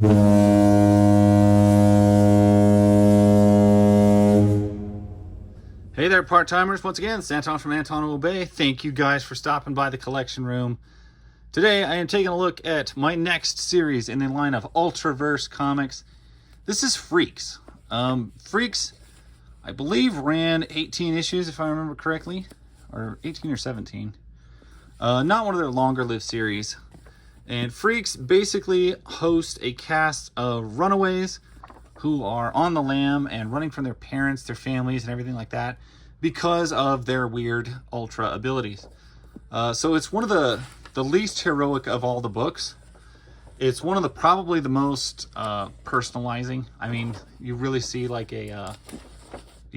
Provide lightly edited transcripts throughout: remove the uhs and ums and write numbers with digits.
Hey there, part-timers. Once again, it's Anton from Anton Will Obey. Thank you guys for stopping by the collection room. Today, I am taking a look at my next series in the line of Ultraverse comics. This is Freex. Freex, I believe, ran 18 issues, if I remember correctly. Or 18 or 17. Not one of their longer-lived series. And Freex basically hosts a cast of runaways who are on the lam and running from their parents, their families, and everything like that because of their weird ultra abilities. So it's one of the least heroic of all the books. It's one of the probably the most personalizing. I mean, you really see like a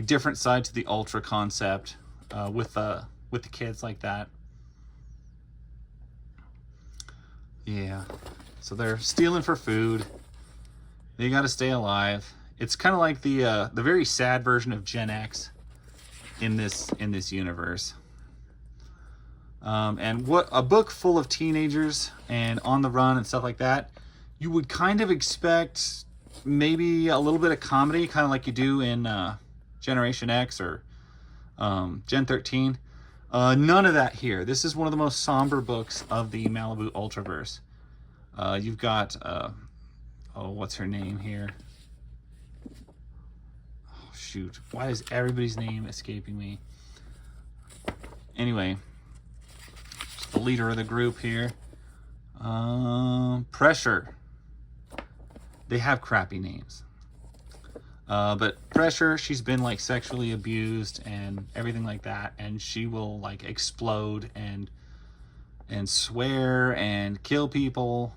different side to the ultra concept with the kids like that. Yeah, so they're stealing for food. They got to stay alive. It's kind of like the very sad version of Gen X in this universe. And what a book full of teenagers and on the run and stuff like that, you would kind of expect maybe a little bit of comedy, kind of like you do in Generation X or Gen 13. None of that here. This is one of the most somber books of the Malibu Ultraverse. You've got oh, what's her name here? Oh, shoot. Why is everybody's name escaping me? Anyway, just the leader of the group here. Pressure. They have crappy names. But Pressure, she's been like sexually abused and everything like that, and she will like explode and swear and kill people.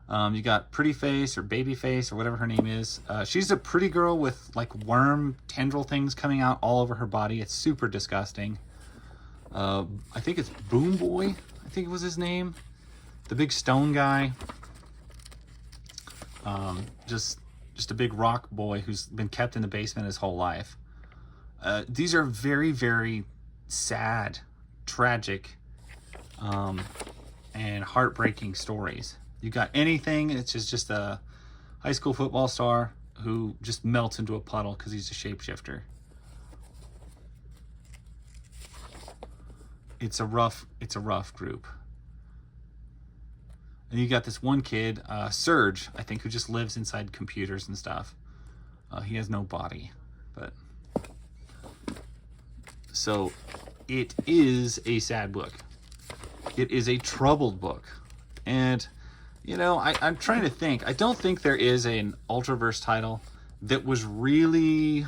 You got Pretty Face or Baby Face or whatever her name is. She's a pretty girl with like worm tendril things coming out all over her body. It's super disgusting. I think it's Boom Boy, I think it was his name. The big stone guy. Just a big rock boy who's been kept in the basement his whole life. These are very, very sad, tragic, and heartbreaking stories. You got Anything, it's just a high school football star who just melts into a puddle because he's a shapeshifter. It's a rough group. And you got this one kid, Surge, I think, who just lives inside computers and stuff. He has no body, but so it is a sad book. It is a troubled book, and you know, I'm trying to think. I don't think there is an Ultraverse title that was really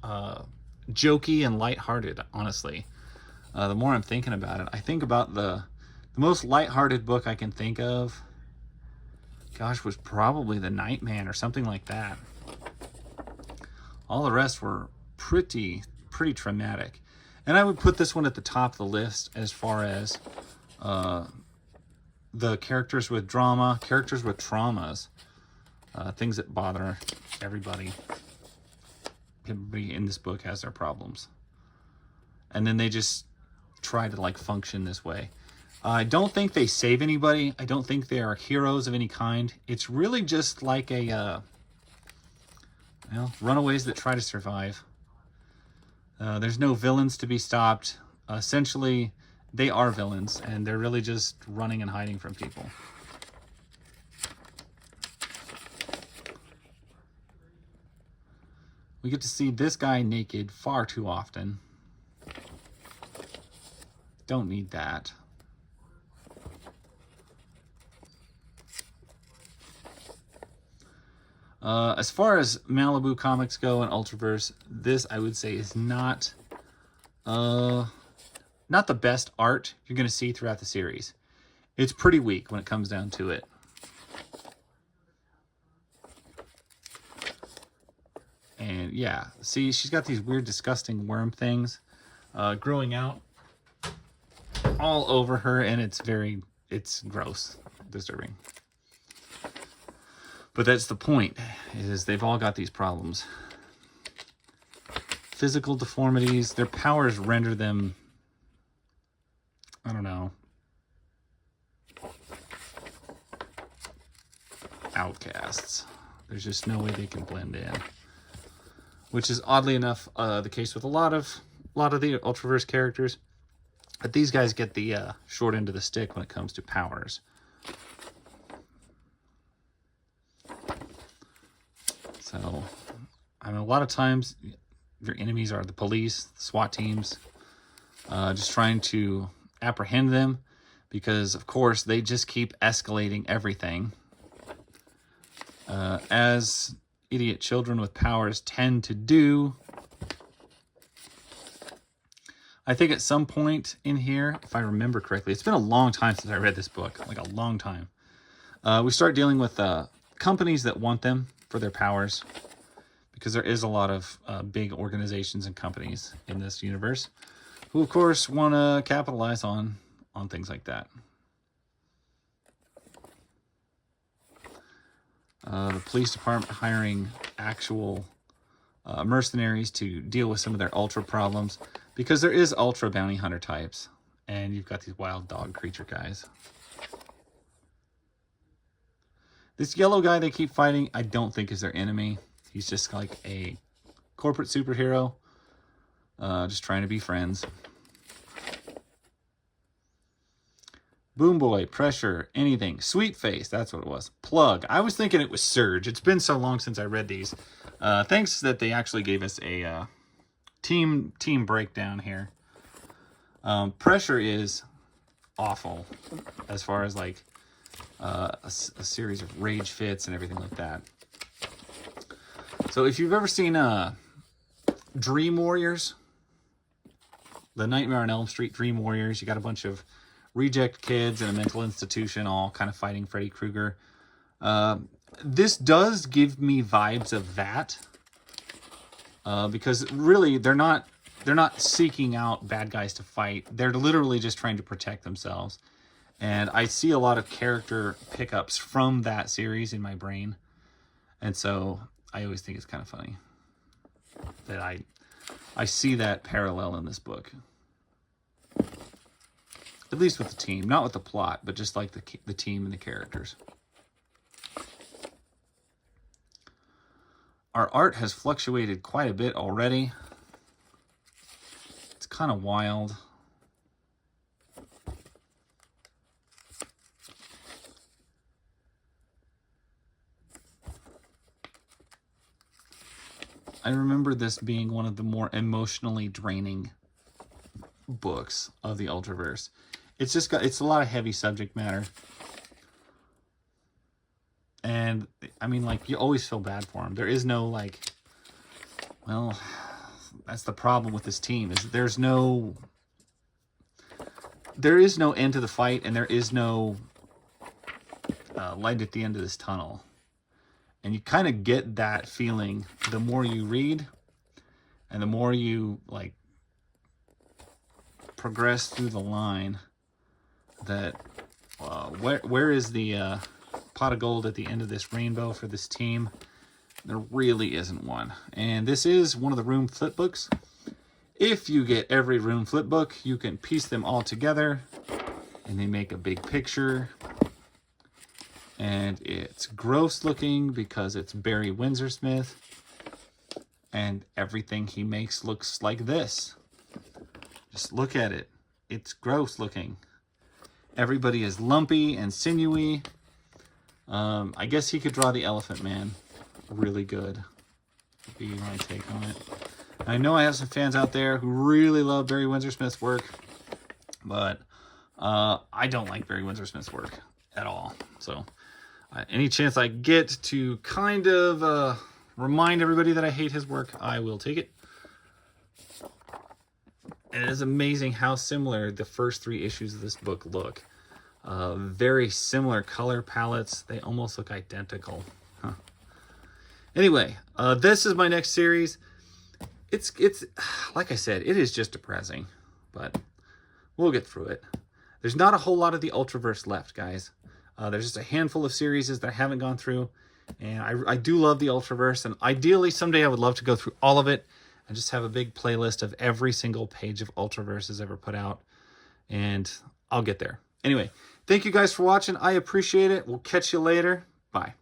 jokey and lighthearted, honestly. The more I'm thinking about it, I think about the most lighthearted book I can think of, gosh, was probably The Nightman or something like that. All the rest were pretty traumatic. And I would put this one at the top of the list as far as the characters with drama, characters with traumas, things that bother everybody. Everybody in this book has their problems. And then they just try to like function this way. I don't think they save anybody. I don't think they are heroes of any kind. It's really just like a runaways that try to survive. There's no villains to be stopped. Essentially, they are villains, and they're really just running and hiding from people. We get to see this guy naked far too often. Don't need that. As far as Malibu comics go and Ultraverse, this I would say is not the best art you're going to see throughout the series. It's pretty weak when it comes down to it. And yeah, see, she's got these weird, disgusting worm things growing out all over her, and it's gross, disturbing. But that's the point, is they've all got these problems. Physical deformities, their powers render them, I don't know, ouch. outcasts. There's just no way they can blend in. Which is oddly enough the case with a lot of the Ultraverse characters. But these guys get the short end of the stick when it comes to powers. So, I mean, a lot of times your enemies are the police, the SWAT teams, just trying to apprehend them because, of course, they just keep escalating everything. As idiot children with powers tend to do. I think at some point in here, if I remember correctly, it's been a long time since I read this book, like a long time. We start dealing with companies that want them for their powers, because there is a lot of big organizations and companies in this universe who, of course, want to capitalize on things like that. The police department hiring actual mercenaries to deal with some of their ultra problems, because there is ultra bounty hunter types, and you've got these wild dog creature guys. This yellow guy they keep fighting, I don't think is their enemy. He's just like a corporate superhero, just trying to be friends. Boom Boy, Pressure, anything. Sweet Face, that's what it was. Plug. I was thinking it was Surge. It's been so long since I read these. Thanks that they actually gave us a team breakdown here. Pressure is awful as far as like a series of rage fits and everything like that. So if you've ever seen Dream Warriors, the Nightmare on Elm Street Dream Warriors, you got a bunch of reject kids in a mental institution all kind of fighting Freddy Krueger. This does give me vibes of that, because really they're not seeking out bad guys to fight. They're literally just trying to protect themselves. And I see a lot of character pickups from that series in my brain. And so I always think it's kind of funny that I see that parallel in this book. At least with the team. Not with the plot, but just like the team and the characters. Our art has fluctuated quite a bit already. It's kind of wild. I remember this being one of the more emotionally draining books of the Ultraverse. It's a lot of heavy subject matter. And I mean, like, you always feel bad for him. There is no like, well, that's the problem with this team, is there is no end to the fight, and there is no light at the end of this tunnel. And you kind of get that feeling the more you read and the more you like progress through the line, that where is the pot of gold at the end of this rainbow for this team? There really isn't one. And this is one of the room flip books. If you get every room flip book, you can piece them all together and they make a big picture. And it's gross looking because it's Barry Windsor-Smith, and everything he makes looks like this. Just look at it. It's gross looking. Everybody is lumpy and sinewy. I guess he could draw the Elephant Man really good. Would be my take on it. I know I have some fans out there who really love Barry Windsor-Smith's work, but I don't like Barry Windsor-Smith's work at all. So any chance I get to kind of remind everybody that I hate his work, I will take it. And it is amazing how similar the first 3 issues of this book look. Very similar color palettes. They almost look identical. Huh. Anyway, this is my next series. It's like I said, it is just depressing, but we'll get through it. There's not a whole lot of the Ultraverse left, guys. There's just a handful of series that I haven't gone through, and I do love the Ultraverse, and ideally someday I would love to go through all of it and just have a big playlist of every single page of Ultraverse ever put out, and I'll get there. Anyway, thank you guys for watching. I appreciate it. We'll catch you later. Bye.